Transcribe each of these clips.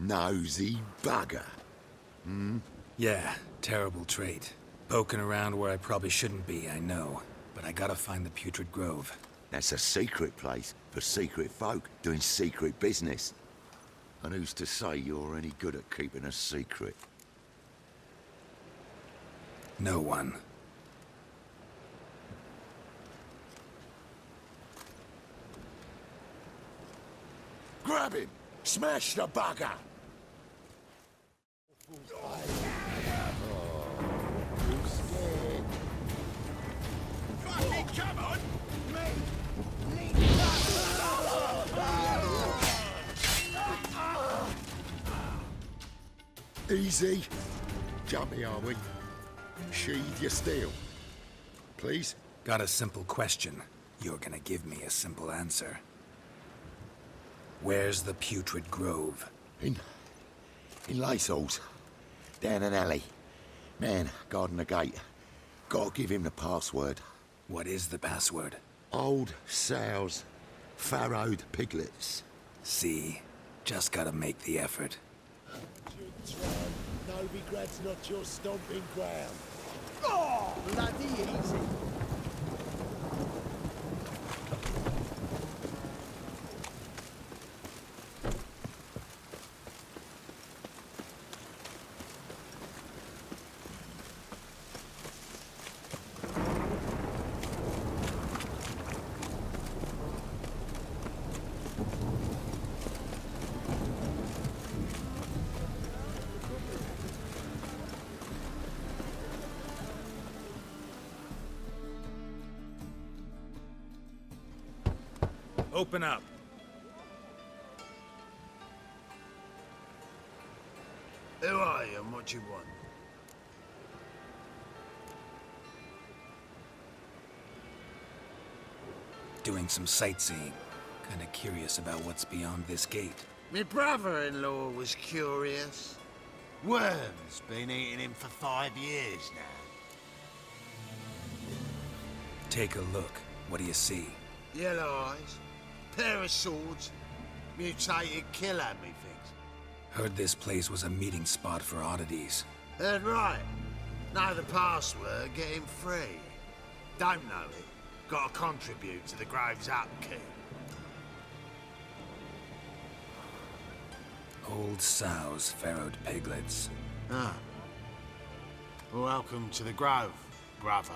Nosy bugger. Yeah, terrible trait. Poking around where I probably shouldn't be, I know. But I gotta find the Putrid Grove. That's a secret place for secret folk doing secret business. And who's to say you're any good at keeping a secret? No one. Grab him! Smash the bugger! Come on! Easy. Jumpy, are we? Sheathe your steel. Please? Got a simple question. You're gonna give me a simple answer. Where's the Putrid Grove? In Lacehalls. Down an alley. Man, guarding the gate. Gotta give him the password. What is the password? Old sows. Farrowed piglets. See? Just gotta make the effort. Novigrad's not your stomping ground. Oh, bloody easy. Open up. Who are you and what you want? Doing some sightseeing. Kinda curious about what's beyond this gate. My brother-in-law was curious. Worm's been eating him for 5 years now. Take a look. What do you see? Yellow eyes, pair of swords, mutated killer, methinks. Heard this place was a meeting spot for oddities. Heard right. Know the password, get him free. Don't know it, gotta contribute to the Grove's upkeep. Old sows, farrowed piglets. Ah. Welcome to the Grove, brother.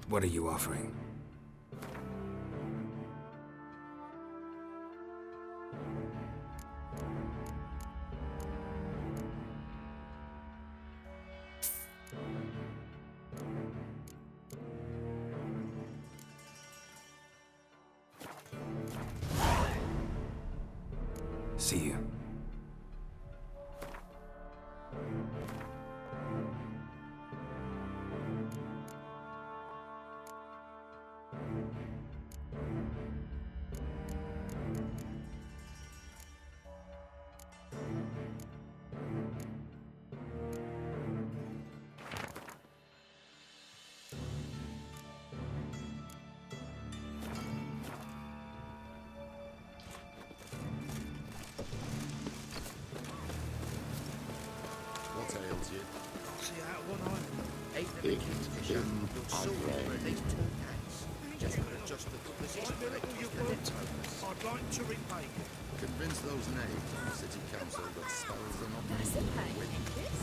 What are you offering? See you. What ails you? See out one eye. Ain't the Big, biggest fish thin, out. You'll sort it ugly. for at least 2 cats. Just gotta adjust the position of the I'd like to repay you. Convince those names on the city council that spells are not That's needed okay. to win. This?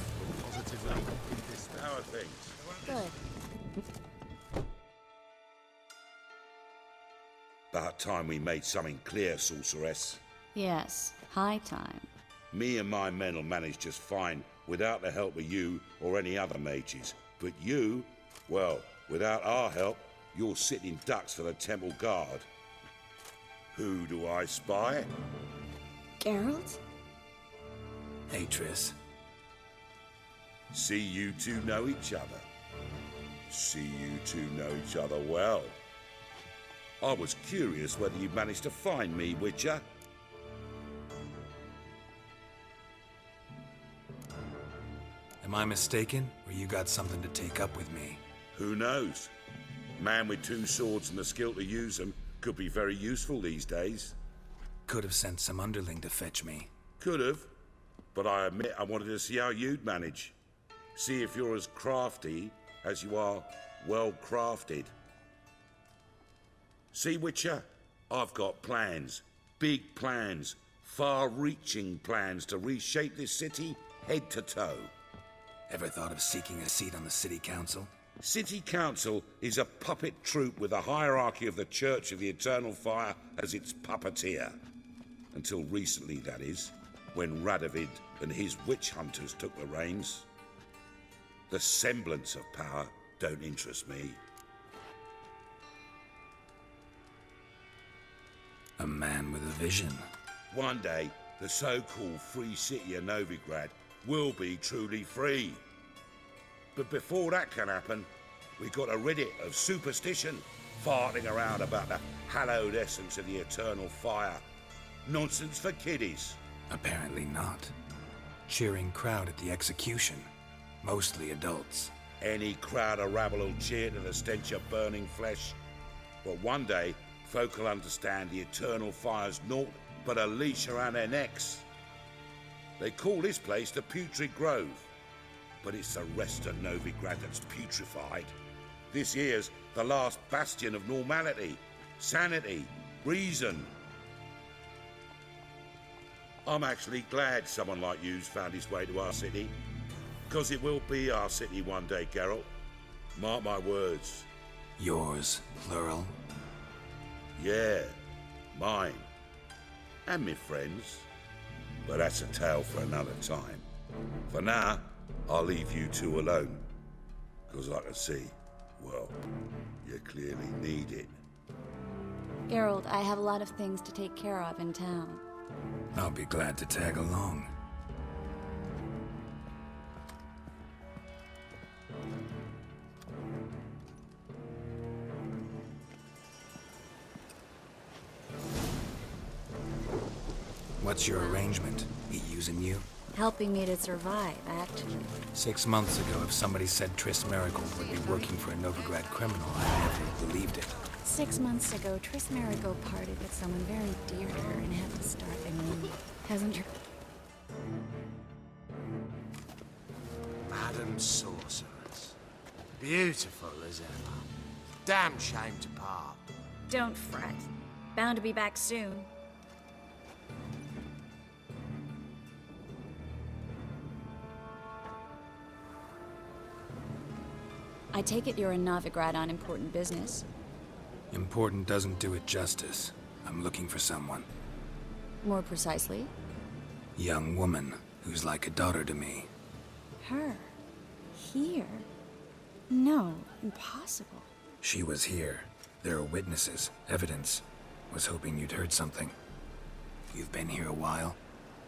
Positively indispensable. How are things? Good. About time we made something clear, sorceress. Yes, high time. Me and my men will manage just fine without the help of you or any other mages. But you, well, without our help, you're sitting ducks for the Temple Guard. Who do I spy? Geralt? Hey, Triss. See you two know each other. See you two know each other well. I was curious whether you managed to find me, Witcher. Am I mistaken, or you got something to take up with me? Who knows? Man with two swords and the skill to use them could be very useful these days. Could have sent some underling to fetch me. Could have, but I admit I wanted to see how you'd manage. See if you're as crafty as you are well crafted. See, Witcher, I've got plans. Big plans. Far-reaching plans to reshape this city head to toe. Ever thought of seeking a seat on the city council? City Council is a puppet troupe with a hierarchy of the Church of the Eternal Fire as its puppeteer. Until recently, that is, when Radovid and his witch hunters took the reins. The semblance of power don't interest me. A man with a vision. One day, the so-called free city of Novigrad will be truly free. But before that can happen, we got to rid it of superstition, farting around about the hallowed essence of the eternal fire. Nonsense for kiddies. Apparently not. Cheering crowd at the execution. Mostly adults. Any crowd of rabble will cheer to the stench of burning flesh. But one day, folk will understand the eternal fire's naught but a leash around their necks. They call this place the Putrid Grove, but it's the rest of Novigrad that's putrefied. This here's the last bastion of normality, sanity, reason. I'm actually glad someone like you's found his way to our city, because it will be our city one day, Geralt. Mark my words. Yours, plural. Yeah, mine. And me friends. But that's a tale for another time. For now, I'll leave you two alone. Because I can see, well, you clearly need it. Geralt, I have a lot of things to take care of in town. I'll be glad to tag along. What's your arrangement? He using you? Helping me to survive, actually. 6 months ago, if somebody said Triss Merigold would be working for a Novigrad criminal, I never believed it. 6 months ago, Triss Merigold parted with someone very dear to her and had to start anew. Hasn't your... Madam Sorceress. Beautiful as ever. Damn shame to part. Don't fret. Bound to be back soon. I take it you're in Novigrad on important business. Important doesn't do it justice. I'm looking for someone. More precisely? Young woman who's like a daughter to me. Her? Here? No, impossible. She was here. There are witnesses, evidence. Was hoping you'd heard something. You've been here a while.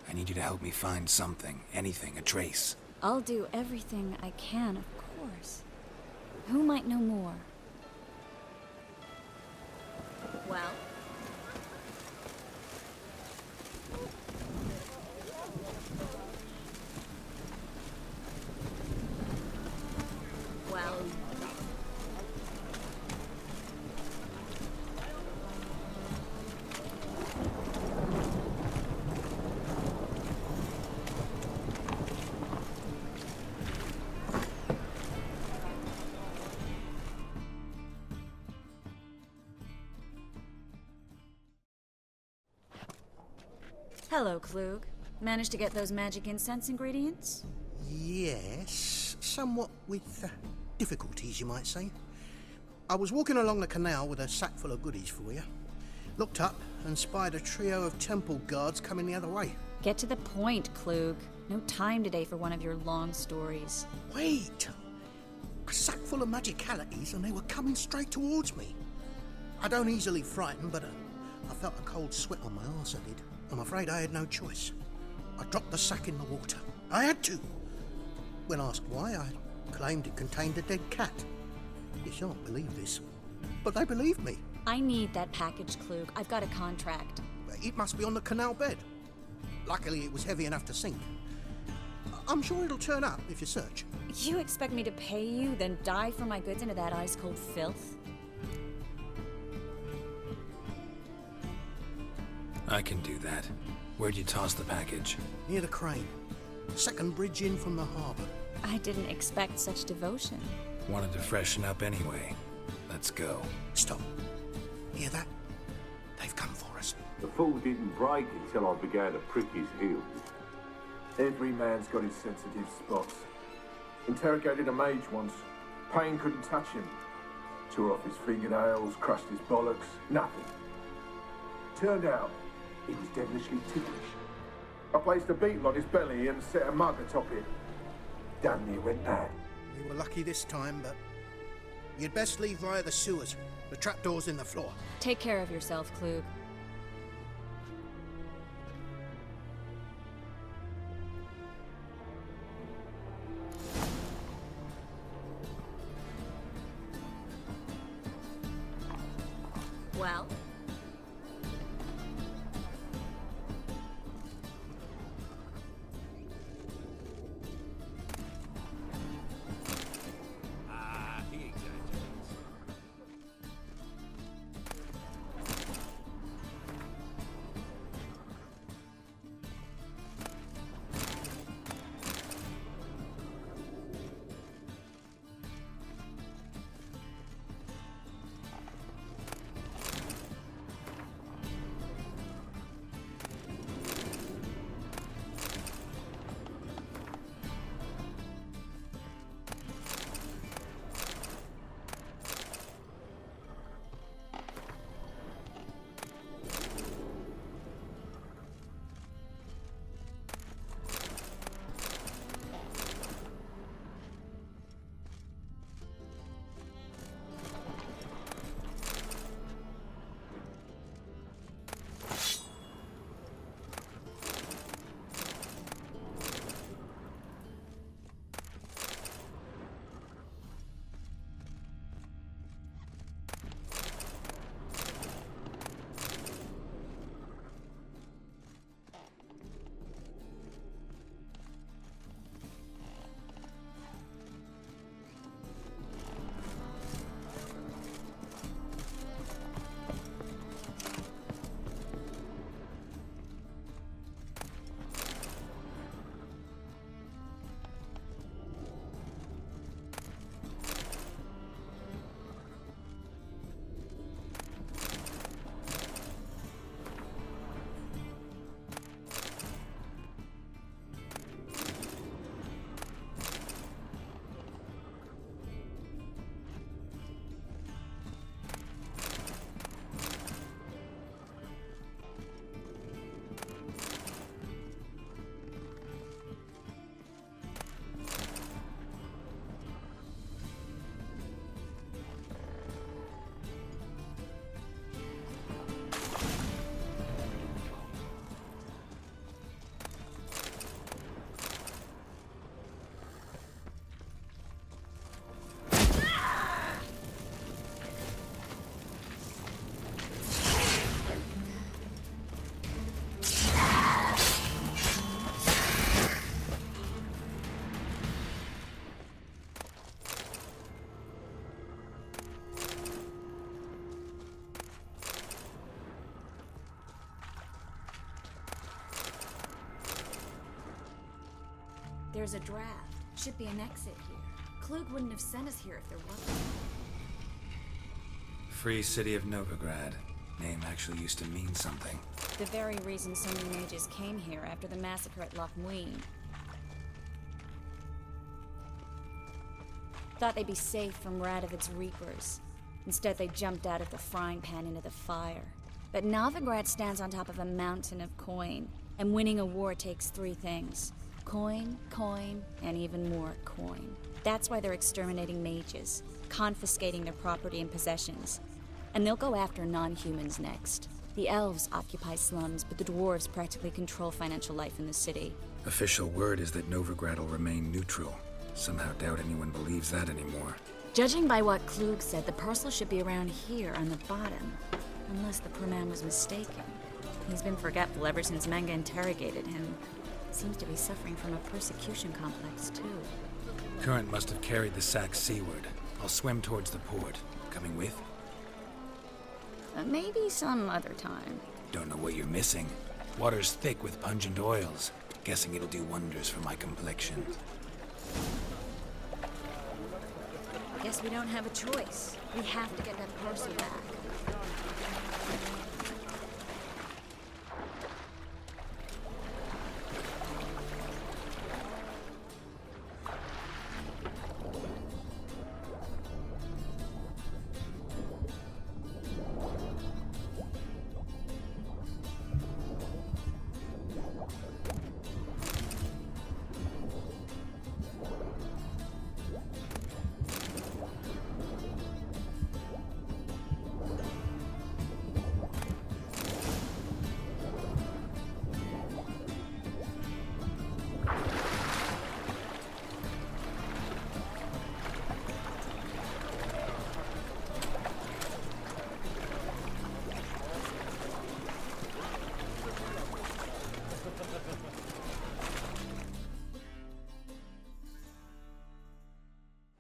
I need you to help me find something, anything, a trace. I'll do everything I can, of course. Who might know more? Well? Well... Hello, Klug. Managed to get those magic incense ingredients? Yes, somewhat with difficulties, you might say. I was walking along the canal with a sack full of goodies for you. Looked up and spied a trio of temple guards coming the other way. Get to the point, Klug. No time today for one of your long stories. Wait! A sack full of magicalities and they were coming straight towards me. I don't easily frighten, but I felt a cold sweat on my arse, I did. I'm afraid I had no choice. I dropped the sack in the water. I had to. When asked why, I claimed it contained a dead cat. You shan't believe this, but they believed me. I need that package, Klug. I've got a contract. It must be on the canal bed. Luckily, it was heavy enough to sink. I'm sure it'll turn up if you search. You expect me to pay you, then dive for my goods into that ice-cold filth? I can do that. Where'd you toss the package? Near the crane. Second bridge in from the harbour. I didn't expect such devotion. Wanted to freshen up anyway. Let's go. Stop. Hear that? They've come for us. The fool didn't break until I began to prick his heels. Every man's got his sensitive spots. Interrogated a mage once. Pain couldn't touch him. Tore off his fingernails, crushed his bollocks, nothing. Turned out, he was devilishly ticklish. I placed a beetle on his belly and set a mug atop it. Damn near went mad. We were lucky this time, but you'd best leave via the sewers. The trapdoor's in the floor. Take care of yourself, Klug. Well? He exaggerates. There's a draft. Should be an exit here. Klug wouldn't have sent us here if there wasn't. Free City of Novigrad. Name actually used to mean something. The very reason so many mages came here after the massacre at Loch Muin. Thought they'd be safe from Radovid's reapers. Instead, they jumped out of the frying pan into the fire. But Novigrad stands on top of a mountain of coin, and winning a war takes three things. Coin, coin, and even more coin. That's why they're exterminating mages, confiscating their property and possessions. And they'll go after non-humans next. The elves occupy slums, but the dwarves practically control financial life in the city. Official word is that Novigrad will remain neutral. Somehow doubt anyone believes that anymore. Judging by what Klug said, the parcel should be around here on the bottom. Unless the poor man was mistaken. He's been forgetful ever since Manga interrogated him. Seems to be suffering from a persecution complex, too. Current must have carried the sack seaward. I'll swim towards the port. Coming with? Maybe some other time. Don't know what you're missing. Water's thick with pungent oils. Guessing it'll do wonders for my complexion. Guess we don't have a choice. We have to get that parcel back.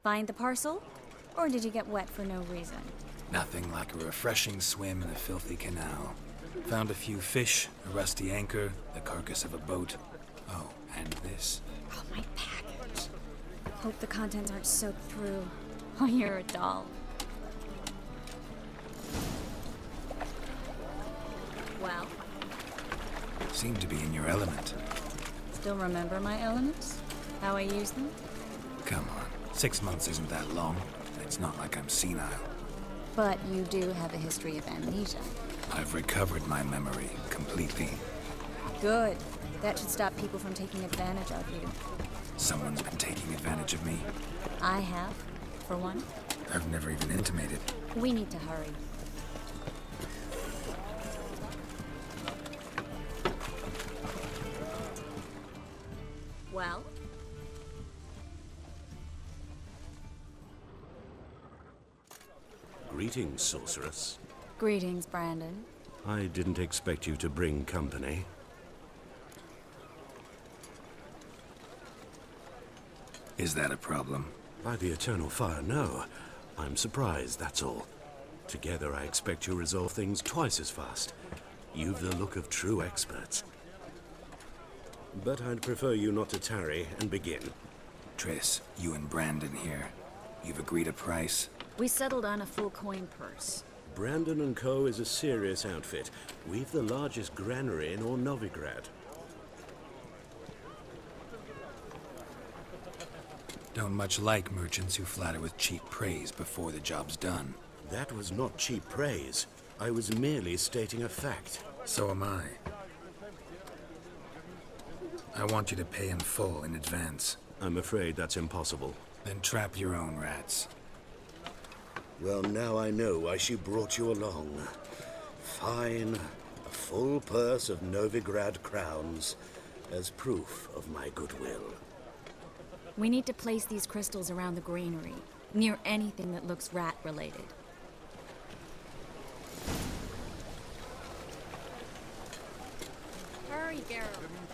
Find the parcel? Or did you get wet for no reason? Nothing like a refreshing swim in a filthy canal. Found a few fish, a rusty anchor, the carcass of a boat. Oh, and this. Oh, my package. Hope the contents aren't soaked through. Oh, you're a doll. Well? Seem to be in your element. Still remember my elements? How I use them? Come on. 6 months isn't that long. It's not like I'm senile. But you do have a history of amnesia. I've recovered my memory completely. Good. That should stop people from taking advantage of you. Someone's been taking advantage of me. I have, for one. I've never even intimated. We need to hurry. Well? Greetings, sorceress. Greetings, Brandon. I didn't expect you to bring company. Is that a problem? By the eternal fire, no. I'm surprised, that's all. Together, I expect you'll resolve things twice as fast. You've the look of true experts. But I'd prefer you not to tarry and begin. Triss, you and Brandon here. You've agreed a price? We settled on a full coin purse. Brandon & Co. is a serious outfit. We've the largest granary in all Novigrad. Don't much like merchants who flatter with cheap praise before the job's done. That was not cheap praise. I was merely stating a fact. So am I. I want you to pay in full in advance. I'm afraid that's impossible. Then trap your own rats. Well, now I know why she brought you along. Fine. A full purse of Novigrad crowns as proof of my goodwill. We need to place these crystals around the granary, near anything that looks rat-related. Hurry, Geralt.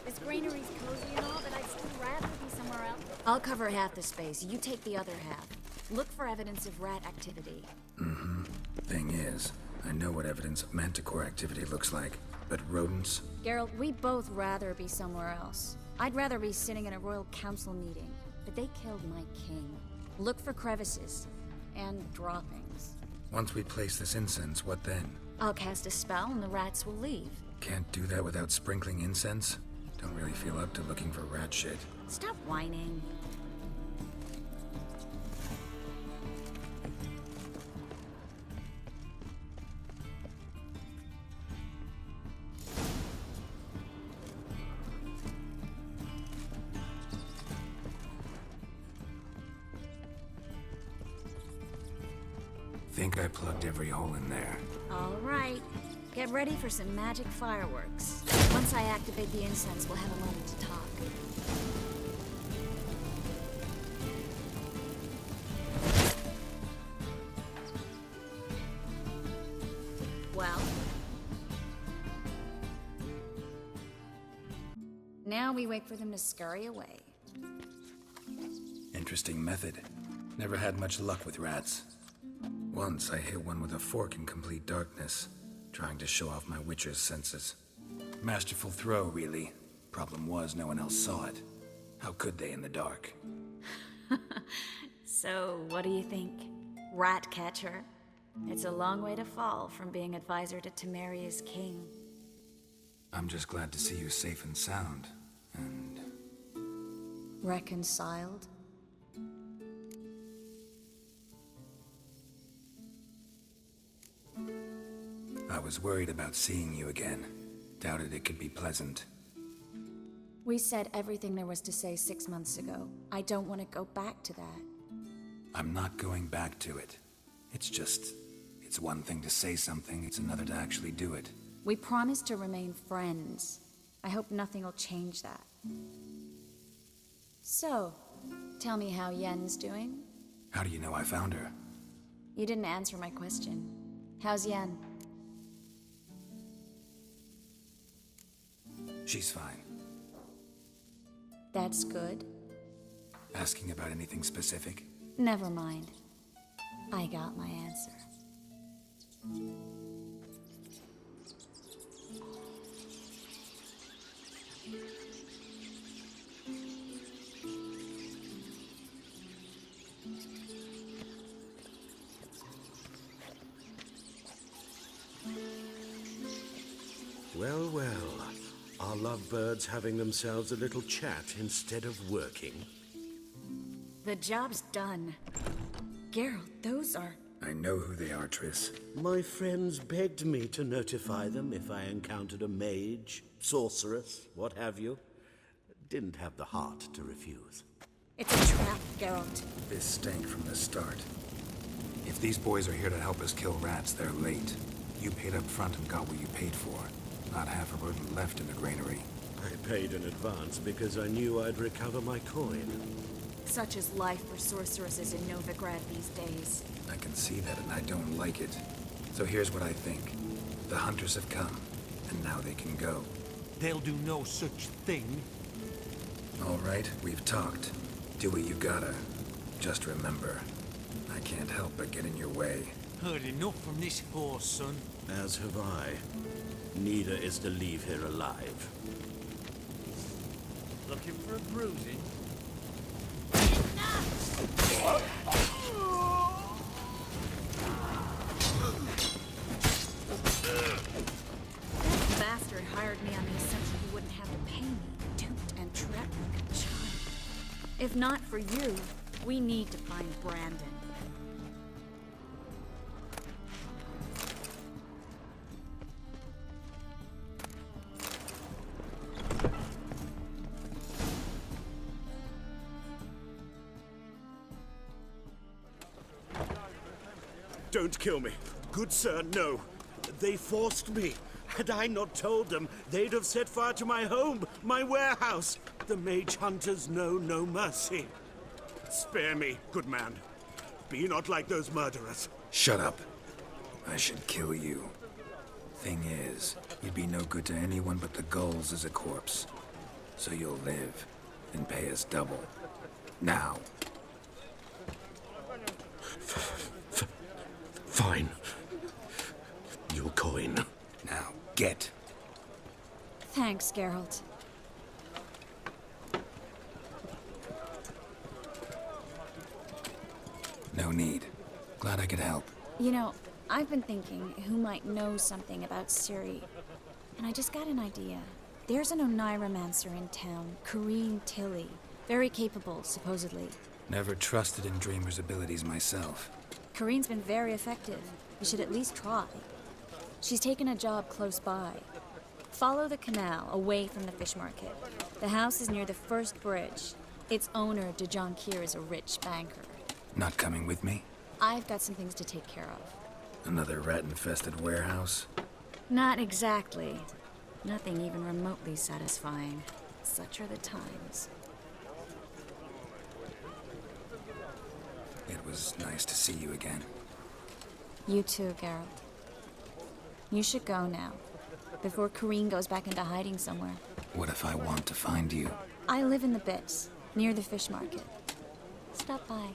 This granary's cozy and all, but I'd still rather be somewhere else. I'll cover half the space. You take the other half. Look for evidence of rat activity. Mm-hmm. Thing is, I know what evidence of manticore activity looks like, but rodents? Geralt, we'd both rather be somewhere else. I'd rather be sitting in a royal council meeting, but they killed my king. Look for crevices and droppings. Once we place this incense, what then? I'll cast a spell and the rats will leave. Can't do that without sprinkling incense? Don't really feel up to looking for rat shit. Stop whining. Think I plugged every hole in there. All right. Get ready for some magic fireworks. Once I activate the incense, we'll have a moment to talk. Now we wait for them to scurry away. Interesting method. Never had much luck with rats. Once I hit one with a fork in complete darkness, trying to show off my witcher's senses. Masterful throw, really. Problem was, no one else saw it. How could they in the dark? So, what do you think? Rat catcher? It's a long way to fall from being advisor to Temeria's king. I'm just glad to see you safe and sound, and... Reconciled? I was worried about seeing you again. Doubted it could be pleasant. We said everything there was to say 6 months ago. I don't want to go back to that. I'm not going back to it. It's one thing to say something, it's another to actually do it. We promised to remain friends. I hope nothing will change that. So, tell me how Yen's doing? How do you know I found her? You didn't answer my question. How's Yen? She's fine. That's good. Asking about anything specific? Never mind. I got my answer. Well, well. Are lovebirds having themselves a little chat instead of working? The job's done. Geralt, those are... I know who they are, Triss. My friends begged me to notify them if I encountered a mage, sorceress, what have you. Didn't have the heart to refuse. It's a trap, Geralt. This stank from the start. If these boys are here to help us kill rats, they're late. You paid up front and got what you paid for. Not half a rodent left in the granary. I paid in advance because I knew I'd recover my coin. Such is life for sorceresses in Novigrad these days. I can see that, and I don't like it. So here's what I think. The hunters have come, and now they can go. They'll do no such thing. All right, we've talked. Do what you gotta. Just remember, I can't help but get in your way. Heard enough from this horse, son. As have I. Neither is to leave here alive. Looking for a bruising? That bastard hired me on the assumption he wouldn't have to pay me, duped and trapped like a child. If not for you, we need to find Brandon. Don't kill me. Good sir, no. They forced me. Had I not told them, they'd have set fire to my home, my warehouse. The mage hunters know no mercy. Spare me, good man. Be not like those murderers. Shut up. I should kill you. Thing is, you'd be no good to anyone but the gulls as a corpse. So you'll live and pay us double. Now. Fine. Your coin. Now, get. Thanks, Geralt. No need. Glad I could help. You know, I've been thinking who might know something about Ciri. And I just got an idea. There's an Oneiromancer in town, Corrine Tilly. Very capable, supposedly. Never trusted in Dreamer's abilities myself. Corrine's been very effective. You should at least try. She's taken a job close by. Follow the canal, away from the fish market. The house is near the first bridge. Its owner, de Jonquier, is a rich banker. Not coming with me? I've got some things to take care of. Another rat-infested warehouse? Not exactly. Nothing even remotely satisfying. Such are the times. It was nice to see you again. You too, Geralt. You should go now. before Corrine goes back into hiding somewhere. What if I want to find you? I live in the Bits, near the fish market. Stop by.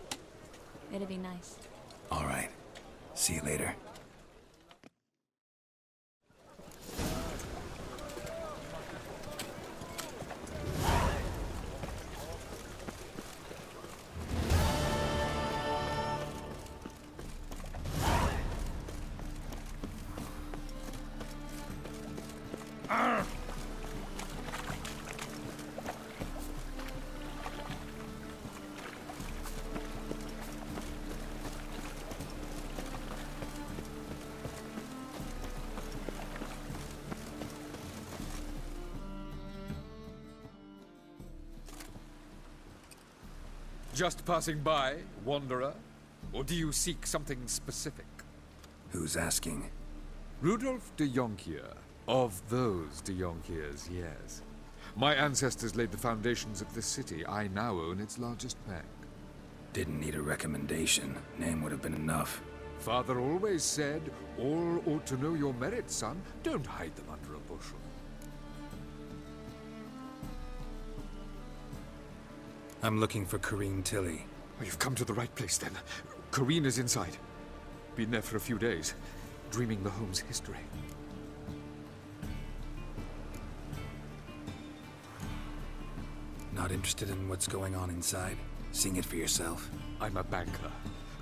It'd be nice. All right. See you later. Just passing by, wanderer? Or do you seek something specific? Who's asking? Rudolf de Jonkier. Of those de Jonkiers, yes. My ancestors laid the foundations of this city. I now own its largest bank. Didn't need a recommendation. Name would have been enough. Father always said, all ought to know your merits, son. Don't hide them under a bushel. I'm looking for Corrine Tilly. Oh, you've come to the right place, then. Corrine is inside. Been there for a few days, dreaming the home's history. Not interested in what's going on inside? Seeing it for yourself? I'm a banker.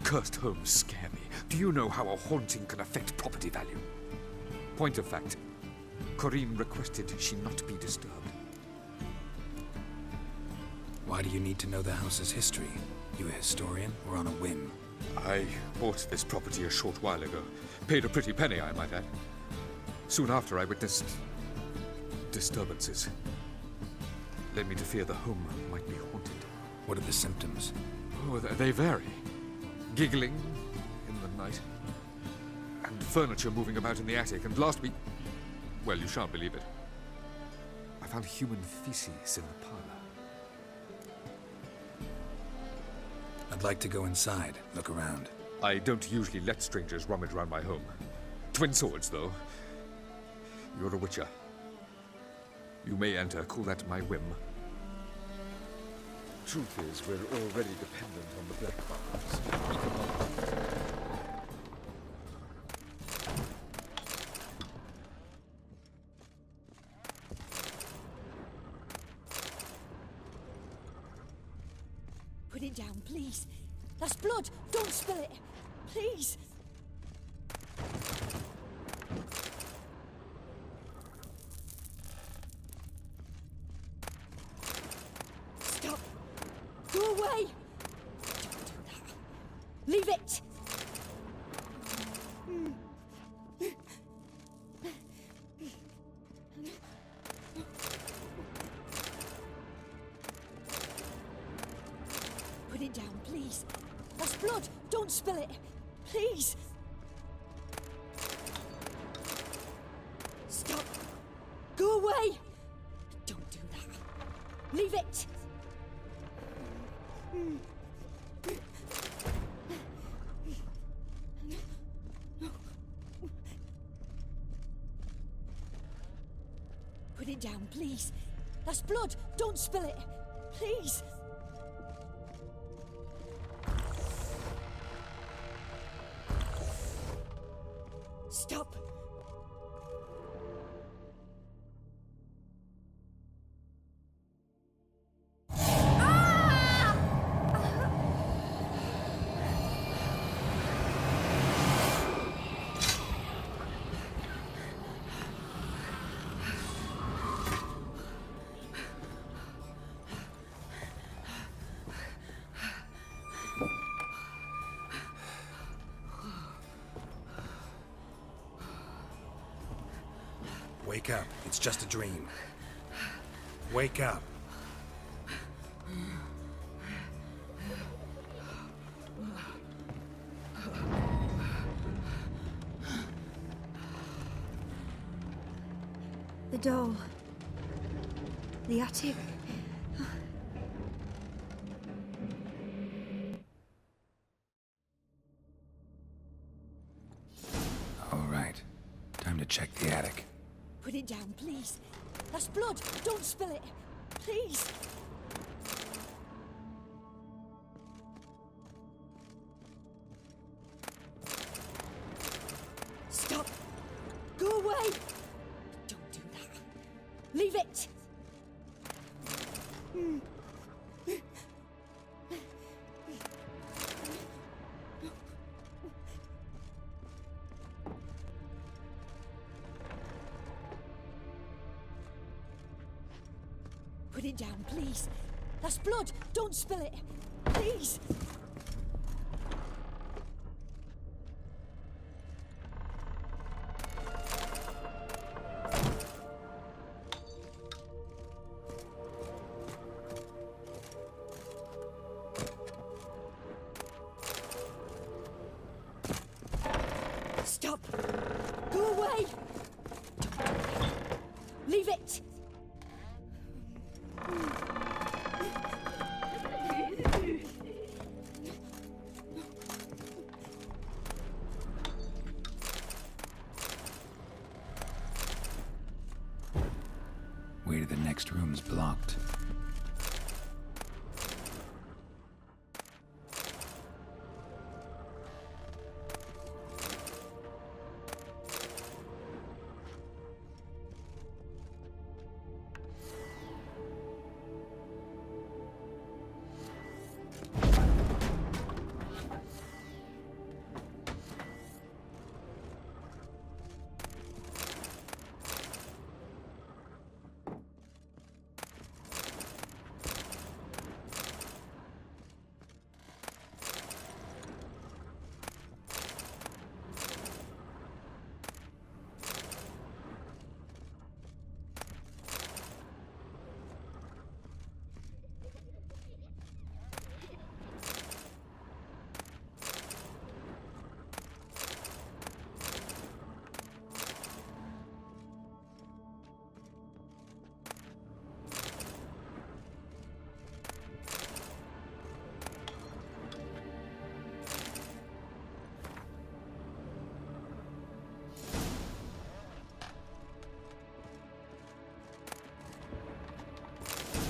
Cursed homes scare me. Do you know how a haunting can affect property value? Point of fact, Corrine requested she not be disturbed. Why do you need to know the house's history? You a historian or on a whim? I bought this property a short while ago. Paid a pretty penny, I might add. Soon after, I witnessed disturbances. Led me to fear the home might be haunted. What are the symptoms? Oh, they vary. Giggling in the night. And furniture moving about in the attic. And last week... well, you shan't believe it. I found human feces in the parlor. I'd like to go inside, look around. I don't usually let strangers rummage around my home. Twin swords, though. You're a witcher. You may enter, call that my whim. Truth is, we're already dependent on the black marks. Put it down, please. That's blood. Don't spill it. Please. Stop. Go away. Don't do that. Leave it. Put it down, please. That's blood. Don't spill it. Please. Stop. Go away. Don't do that. Leave it. Put it down, please. That's blood. Don't spill it. Please. Stop. Wake up. It's just a dream. Wake up. The doll. The attic. All right. Time to check the attic. Put it down, please. That's blood. Don't spill it. Please. Stop. Go away. Don't do that. Leave it. Put it down, please. That's blood. Don't spill it. Please. Stop. Go away. Leave it. Way to the next room's blocked.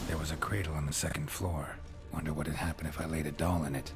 There was a cradle on the second floor. Wonder what had happened if I laid a doll in it.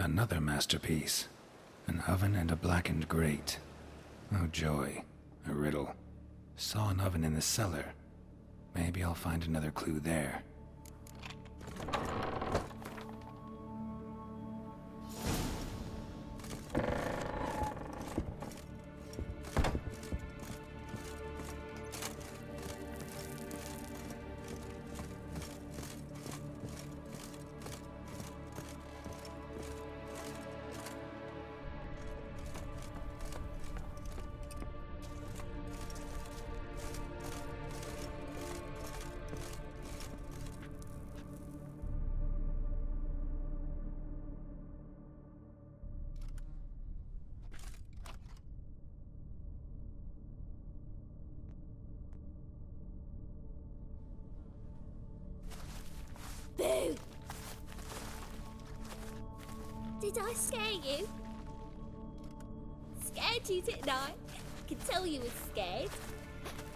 Another masterpiece. An oven and a blackened grate. Oh joy. A riddle. Saw an oven in the cellar. Maybe I'll find another clue there. Boo! Did I scare you? Scared you, didn't I? I can tell you was scared.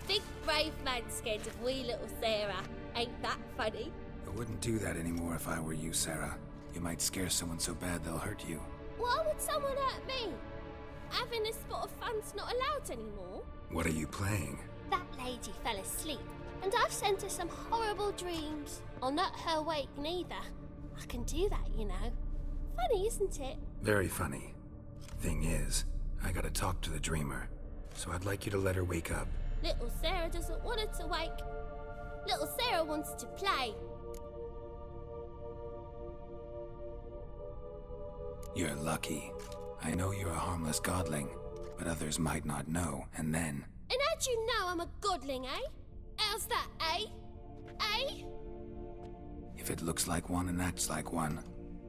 Big brave man scared of wee little Sarah. Ain't that funny? I wouldn't do that anymore if I were you, Sarah. You might scare someone so bad they'll hurt you. Why would someone hurt me? Having a spot of fun's not allowed anymore. What are you playing? That lady fell asleep, and I've sent her some horrible dreams. I'll not her wake neither. I can do that, you know. Funny, isn't it? Very funny. Thing is, I gotta talk to the dreamer, so I'd like you to let her wake up. Little Sarah doesn't want her to wake. Little Sarah wants to play. You're lucky. I know you're a harmless godling, but others might not know, and then... And how'd you know I'm a godling, eh? How's that, eh? Eh? If it looks like one and acts like one,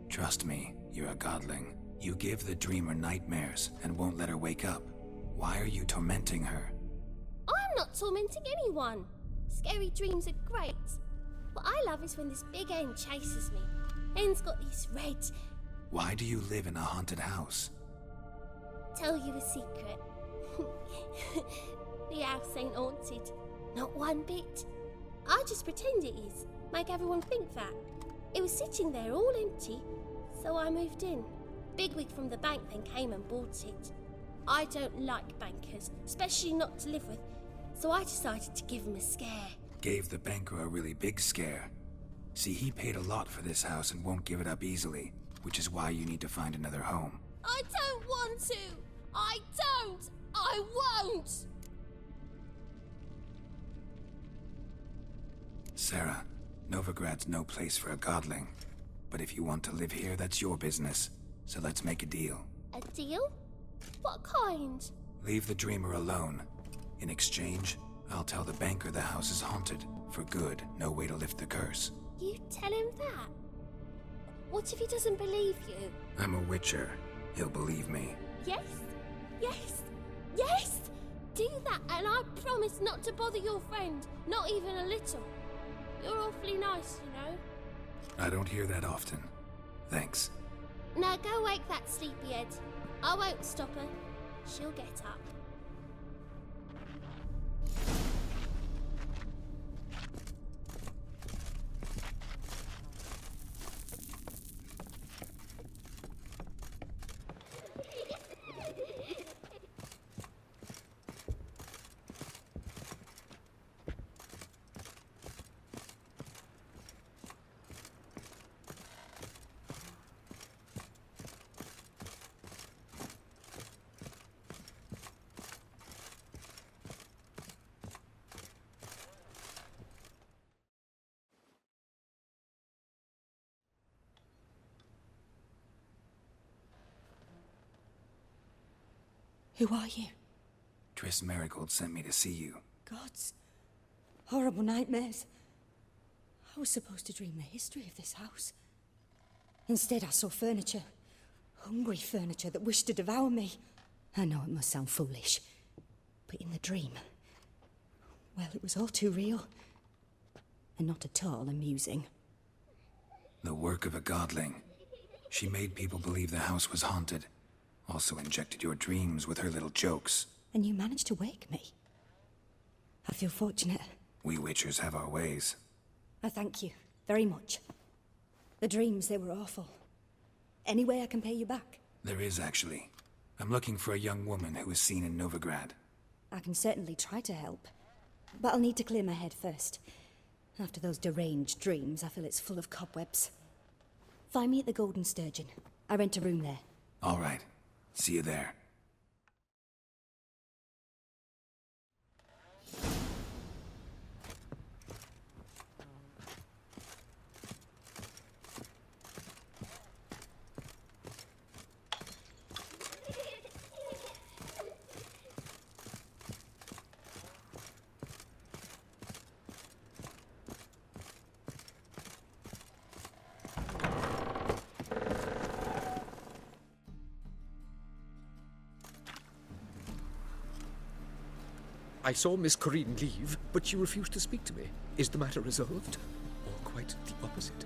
trust me, you're a godling. You give the dreamer nightmares and won't let her wake up. Why are you tormenting her? I'm not tormenting anyone. Scary dreams are great. What I love is when this big hen chases me. Hen's got these red... Why do you live in a haunted house? Tell you a secret. The house ain't haunted. Not one bit. I just pretend it is. Make everyone think that. It was sitting there all empty, so I moved in. Bigwig from the bank then came and bought it. I don't like bankers, especially not to live with, so I decided to give him a scare. Gave the banker a really big scare. See, he paid a lot for this house and won't give it up easily, which is why you need to find another home. I don't want to! I don't! I won't! Sarah, Novigrad's no place for a godling. But if you want to live here, that's your business. So let's make a deal. A deal? What kind? Leave the dreamer alone. In exchange, I'll tell the banker the house is haunted. For good, no way to lift the curse. You tell him that? What if he doesn't believe you? I'm a witcher. He'll believe me. Yes? Yes? Yes! Do that, and I promise not to bother your friend. Not even a little. You're awfully nice, you know. I don't hear that often. Thanks. Now go wake that sleepyhead. I won't stop her. She'll get up. Who are you? Triss Merigold sent me to see you. Gods. Horrible nightmares. I was supposed to dream the history of this house. Instead, I saw furniture. Hungry furniture that wished to devour me. I know it must sound foolish, but in the dream, well, it was all too real. And not at all amusing. The work of a godling. She made people believe the house was haunted. Also injected your dreams with her little jokes. And you managed to wake me. I feel fortunate. We witchers have our ways. I thank you very much. The dreams, they were awful. Any way I can pay you back? There is, actually. I'm looking for a young woman who was seen in Novigrad. I can certainly try to help. But I'll need to clear my head first. After those deranged dreams, I feel it's full of cobwebs. Find me at the Golden Sturgeon. I rent a room there. All right. See you there. I saw Miss Corinne leave, but she refused to speak to me. Is the matter resolved? Or quite the opposite?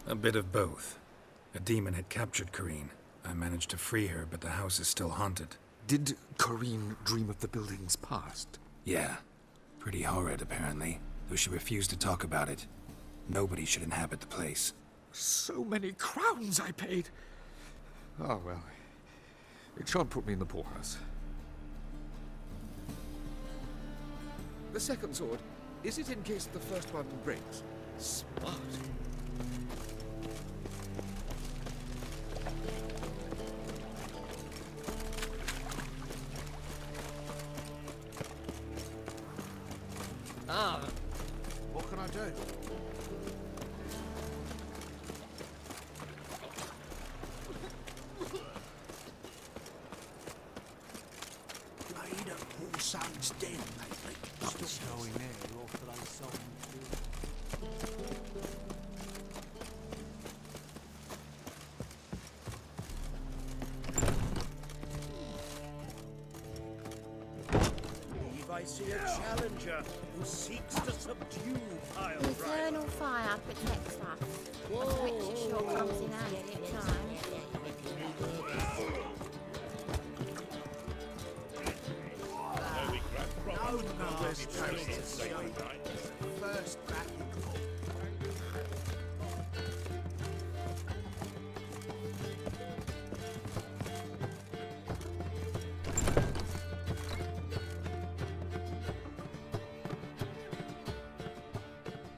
A bit of both. A demon had captured Corinne. I managed to free her, but the house is still haunted. Did Corinne dream of the building's past? Yeah. Pretty horrid, apparently, though she refused to talk about it. Nobody should inhabit the place. So many crowns I paid! Oh, well. It shan't put me in the poorhouse. The second sword, is it in case the first one breaks? Smart. What can I do? Made a poor son's den lately. What's going there? Or could I sell Believe I see a challenger who seeks to subdue Pile The eternal fire protects us. Which sure comes in handy at times. First back in court.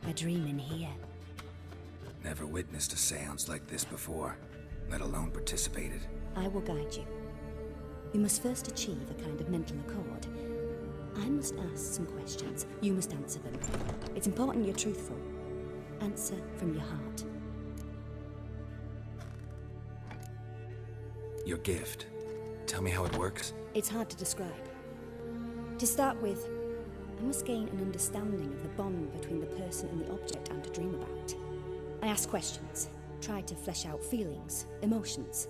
A dream in here. Never witnessed a seance like this before, let alone participated. I will guide you. You must first achieve a kind of mental accord. I must ask some questions. You must answer them. It's important you're truthful. Answer from your heart. Your gift. Tell me how it works. It's hard to describe. To start with, I must gain an understanding of the bond between the person and the object I'm to dream about. I ask questions, try to flesh out feelings, emotions.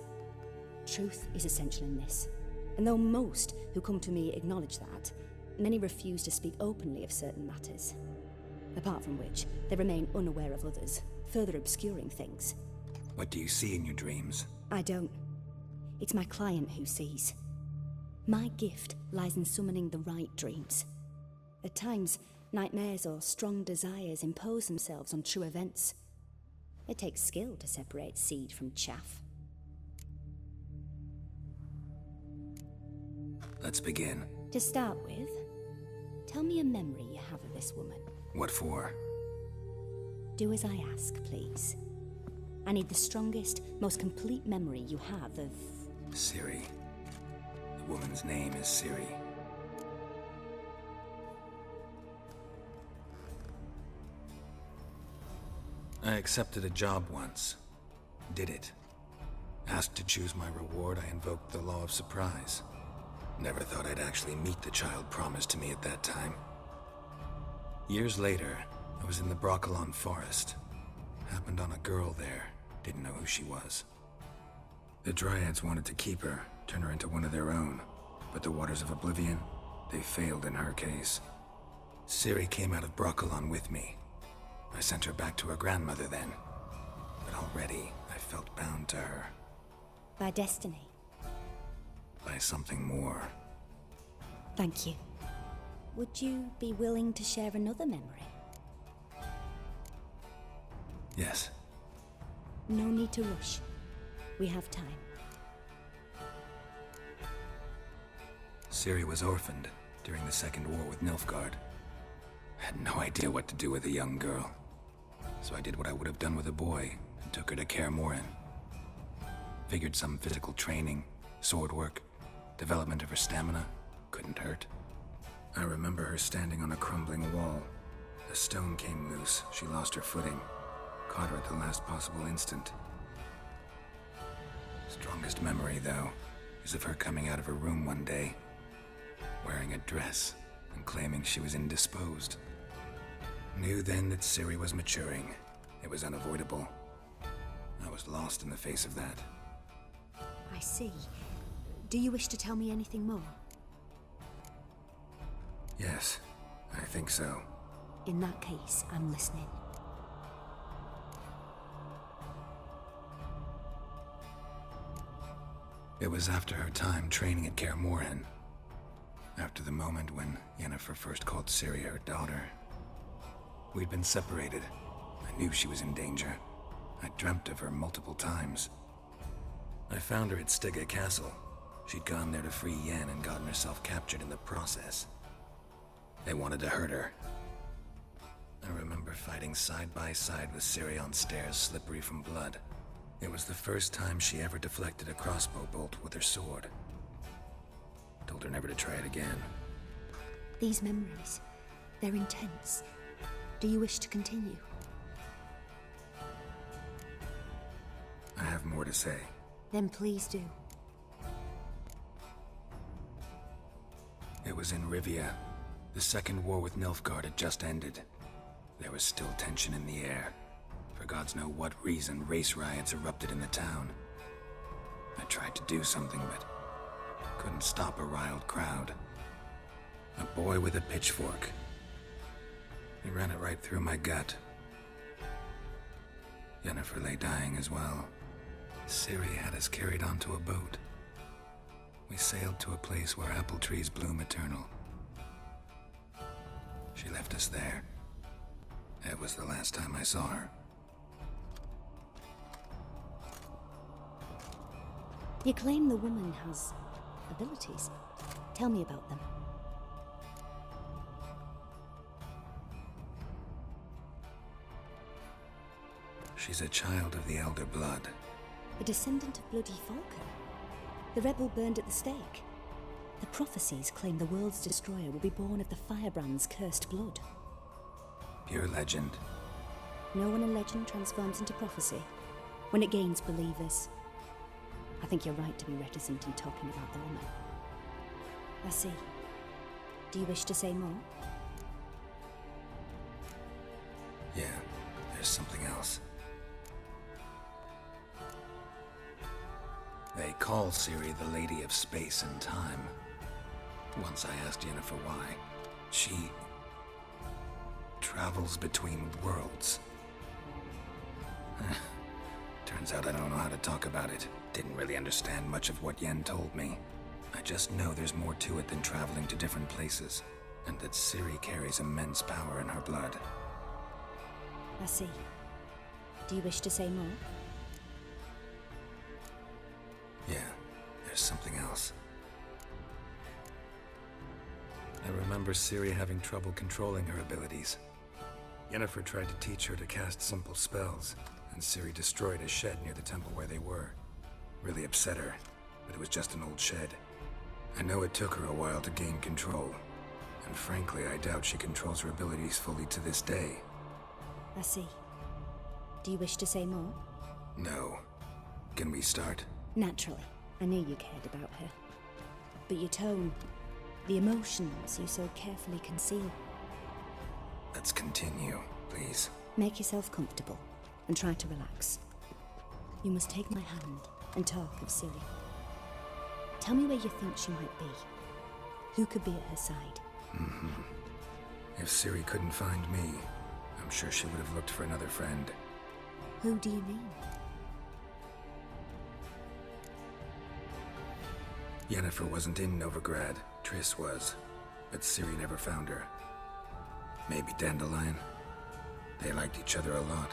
Truth is essential in this. And though most who come to me acknowledge that, many refuse to speak openly of certain matters. Apart from which, they remain unaware of others, further obscuring things. What do you see in your dreams? I don't. It's my client who sees. My gift lies in summoning the right dreams. At times, nightmares or strong desires impose themselves on true events. It takes skill to separate seed from chaff. Let's begin. To start with, tell me a memory you have of this woman. What for? Do as I ask, please. I need the strongest, most complete memory you have of... Ciri. The woman's name is Ciri. I accepted a job once. Did it. Asked to choose my reward, I invoked the law of surprise. Never thought I'd actually meet the child promised to me at that time. Years later, I was in the Broccolon forest. Happened on a girl there. Didn't know who she was. The Dryads wanted to keep her, turn her into one of their own. But the Waters of Oblivion, they failed in her case. Ciri came out of Broccolon with me. I sent her back to her grandmother then. But already, I felt bound to her. By destiny. By something more. Thank you. Would you be willing to share another memory? Yes. No need to rush. We have time. Ciri was orphaned during the Second War with Nilfgaard. Had no idea what to do with a young girl. So I did what I would have done with a boy and took her to Kaer Morhen. Figured some physical training, sword work, development of her stamina couldn't hurt. I remember her standing on a crumbling wall. A stone came loose, she lost her footing. Caught her at the last possible instant. Strongest memory, though, is of her coming out of her room one day, wearing a dress and claiming she was indisposed. Knew then that Ciri was maturing. It was unavoidable. I was lost in the face of that. I see. Do you wish to tell me anything more? Yes, I think so. In that case, I'm listening. It was after her time training at Kaer Morhen. After the moment when Yennefer first called Ciri her daughter. We'd been separated. I knew she was in danger. I dreamt of her multiple times. I found her at Stygga Castle. She'd gone there to free Yen and gotten herself captured in the process. They wanted to hurt her. I remember fighting side by side with Ciri on stairs slippery from blood. It was the first time she ever deflected a crossbow bolt with her sword. Told her never to try it again. These memories, they're intense. Do you wish to continue? I have more to say. Then please do. It was in Rivia. The Second War with Nilfgaard had just ended. There was still tension in the air. For gods know what reason, race riots erupted in the town. I tried to do something, but couldn't stop a riled crowd. A boy with a pitchfork. He ran it right through my gut. Yennefer lay dying as well. Ciri had us carried onto a boat. We sailed to a place where apple trees bloom eternal. She left us there. It was the last time I saw her. You claim the woman has abilities. Tell me about them. She's a child of the Elder Blood. A descendant of Bloody Falcon. The rebel burned at the stake. The prophecies claim the world's destroyer will be born of the Firebrand's cursed blood. Pure legend. No one in legend transforms into prophecy when it gains believers. I think you're right to be reticent in talking about the woman. I see. Do you wish to say more? Yeah, there's something else. They call Ciri the Lady of Space and Time. Once I asked Yennefer why. She travels between worlds. Turns out I don't know how to talk about it. Didn't really understand much of what Yen told me. I just know there's more to it than traveling to different places, and that Ciri carries immense power in her blood. I see. Do you wish to say more? Yeah, there's something else. I remember Ciri having trouble controlling her abilities. Yennefer tried to teach her to cast simple spells, and Ciri destroyed a shed near the temple where they were. Really upset her, but it was just an old shed. I know it took her a while to gain control, and frankly, I doubt she controls her abilities fully to this day. I see. Do you wish to say more? No. Can we start? Naturally. I knew you cared about her. But your tone, the emotions you so carefully conceal. Let's continue, please. Make yourself comfortable and try to relax. You must take my hand and talk of Ciri. Tell me where you think she might be. Who could be at her side? If Ciri couldn't find me, I'm sure she would have looked for another friend. Who do you mean? Yennefer wasn't in Novigrad. Triss was. But Ciri never found her. Maybe Dandelion. They liked each other a lot.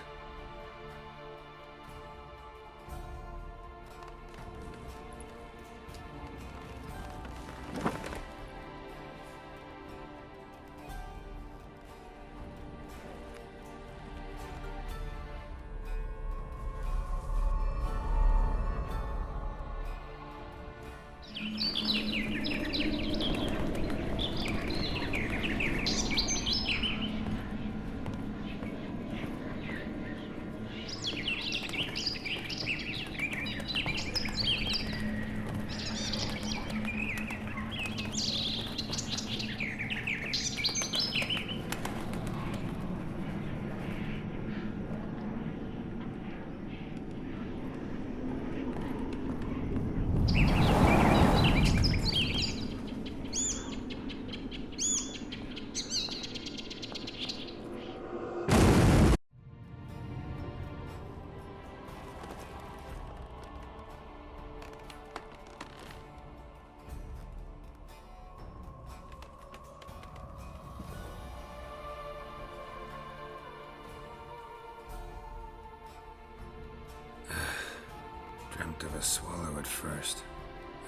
Dreamt of a swallow at first.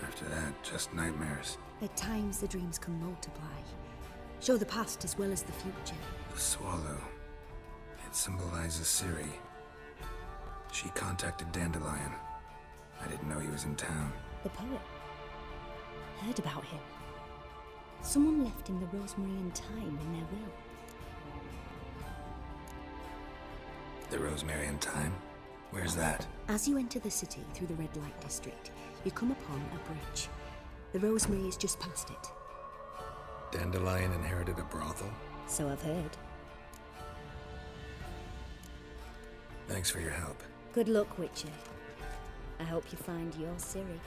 After that, just nightmares. At times, the dreams can multiply. Show the past as well as the future. The swallow. It symbolizes Ciri. She contacted Dandelion. I didn't know he was in town. The poet. Heard about him. Someone left him the rosemary and thyme in their will. The rosemary and thyme? Where's that? As you enter the city through the red light district, you come upon a bridge. The rosemary is just past it. Dandelion inherited a brothel? So I've heard. Thanks for your help. Good luck, Witcher. I hope you find your Ciri.